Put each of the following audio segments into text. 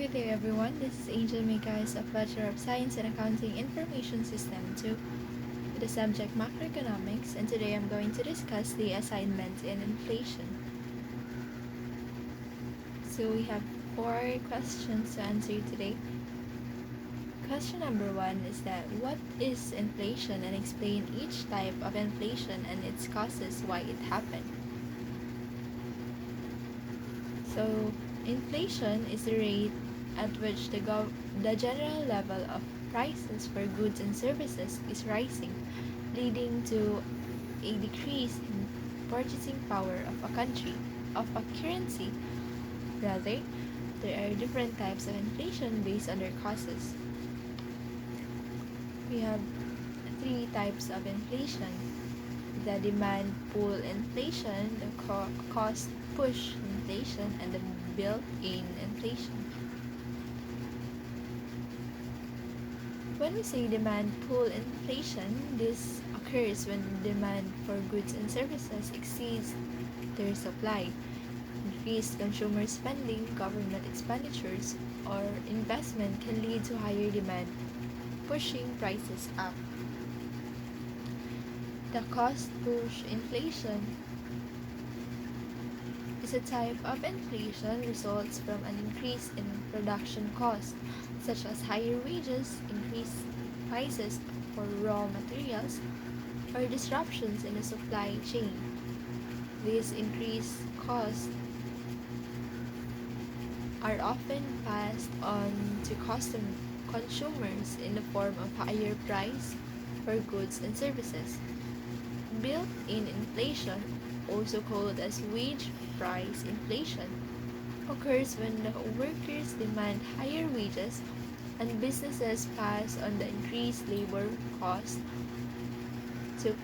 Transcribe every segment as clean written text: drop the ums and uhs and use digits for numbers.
Good day everyone, this is AngelMae-Assignment of Bachelor of Science in Accounting Information System 2 with the subject Macroeconomics, and today I'm going to discuss the assignment in inflation. So we have 4 questions to answer today. Question number 1 is that what is inflation, and explain each type of inflation and its causes, why it happened. So inflation is the rate at which the general level of prices for goods and services is rising, leading to a decrease in purchasing power of a currency. Rather, there are different types of inflation based on their causes. We have 3 types of inflation: the demand pull inflation, the cost push inflation, and the built-in inflation. When we say demand pull inflation, this occurs when demand for goods and services exceeds their supply. Increased consumer spending, government expenditures, or investment can lead to higher demand, pushing prices up. The cost push inflation is a type of inflation results from an increase in production costs, such as higher wages, increased prices for raw materials, or disruptions in the supply chain. These increased costs are often passed on to consumers in the form of higher price for goods and services. Built-in inflation, also called as wage price inflation, occurs when the workers demand higher wages and businesses pass on the increased labor cost to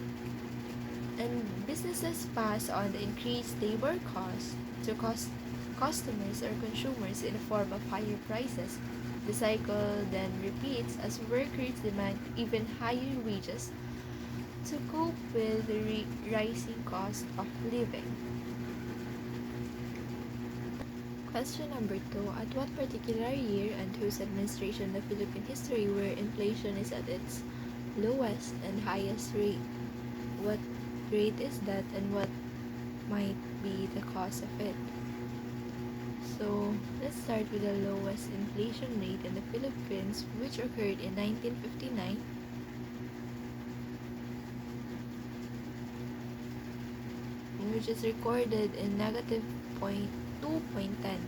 customers or consumers in the form of higher prices. The cycle then repeats as workers demand even higher wages to cope with the rising cost of living. Question number 2. At what particular year and whose administration in the Philippine history where inflation is at its lowest and highest rate? What rate is that, and what might be the cause of it? So let's start with the lowest inflation rate in the Philippines, which occurred in 1959. Which is recorded in negative 2.10.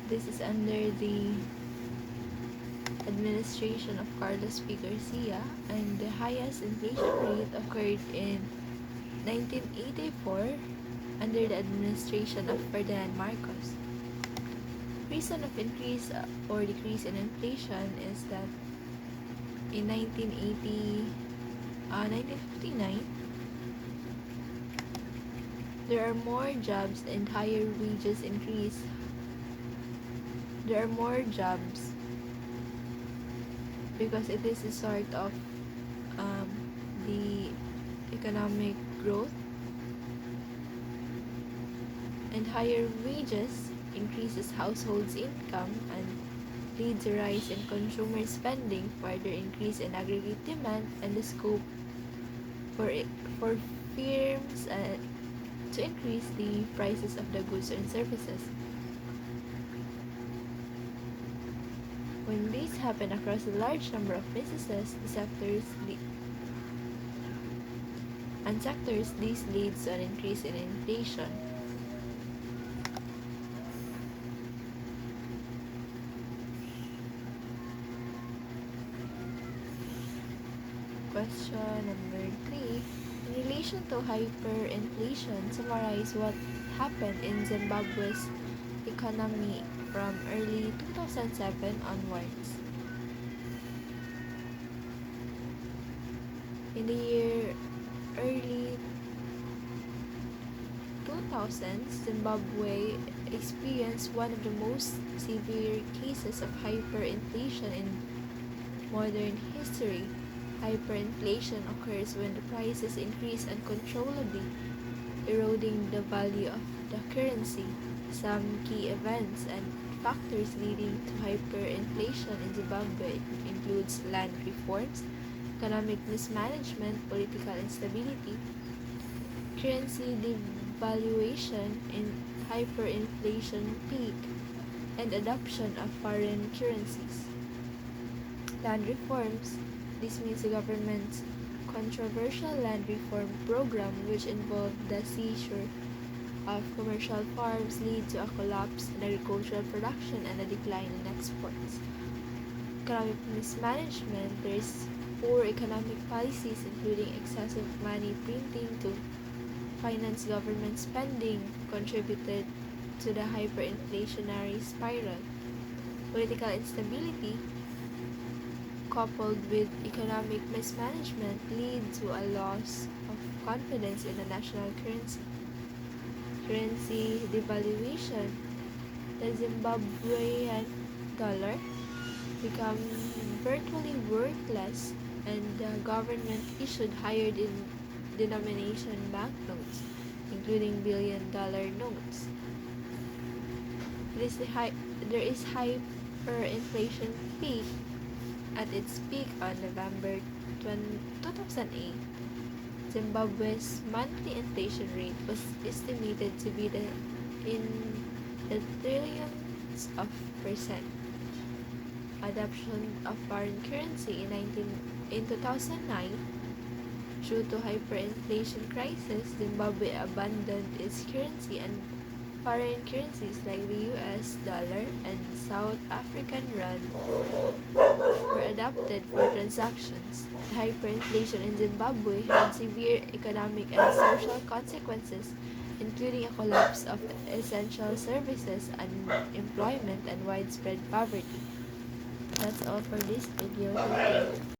This is under the administration of Carlos P. Garcia, and the highest inflation rate occurred in 1984 under the administration of Ferdinand Marcos. Reason of increase or decrease in inflation is that in 1959, there are more jobs and higher wages increase. There are more jobs because it is a sort of the economic growth, and higher wages increases households' income and leads a rise in consumer spending, further increase in aggregate demand, and the scope for firms to increase the prices of the goods and services. When these happen across a large number of businesses, this leads to an increase in inflation. Question number 3. In relation to hyperinflation, summarize what happened in Zimbabwe's economy from early 2007 onwards. In the year early 2000s, Zimbabwe experienced one of the most severe cases of hyperinflation in modern history. Hyperinflation occurs when the prices increase uncontrollably, eroding the value of the currency. Some key events and factors leading to hyperinflation in Zimbabwe includes land reforms, economic mismanagement, political instability, currency devaluation in hyperinflation peak, and adoption of foreign currencies. Land reforms. This means the government's controversial land reform program, which involved the seizure of commercial farms, lead to a collapse in agricultural production and a decline in exports. Economic mismanagement. There is poor economic policies, including excessive money printing to finance government spending, contributed to the hyperinflationary spiral. Political instability, coupled with economic mismanagement, lead to a loss of confidence in the national currency. Currency devaluation. The Zimbabwean dollar become virtually worthless, and the government issued higher denomination banknotes, including billion-dollar notes. There is hyperinflation peak at its peak on November 2008. Zimbabwe's monthly inflation rate was estimated to be in the trillions of percent. Adoption of foreign currency in 2009. Due to hyperinflation crisis, Zimbabwe abandoned its currency, and foreign currencies like the US dollar and South African rand were adopted for transactions. Hyperinflation in Zimbabwe had severe economic and social consequences, including a collapse of essential services, unemployment, and widespread poverty. That's all for this video. Thank you.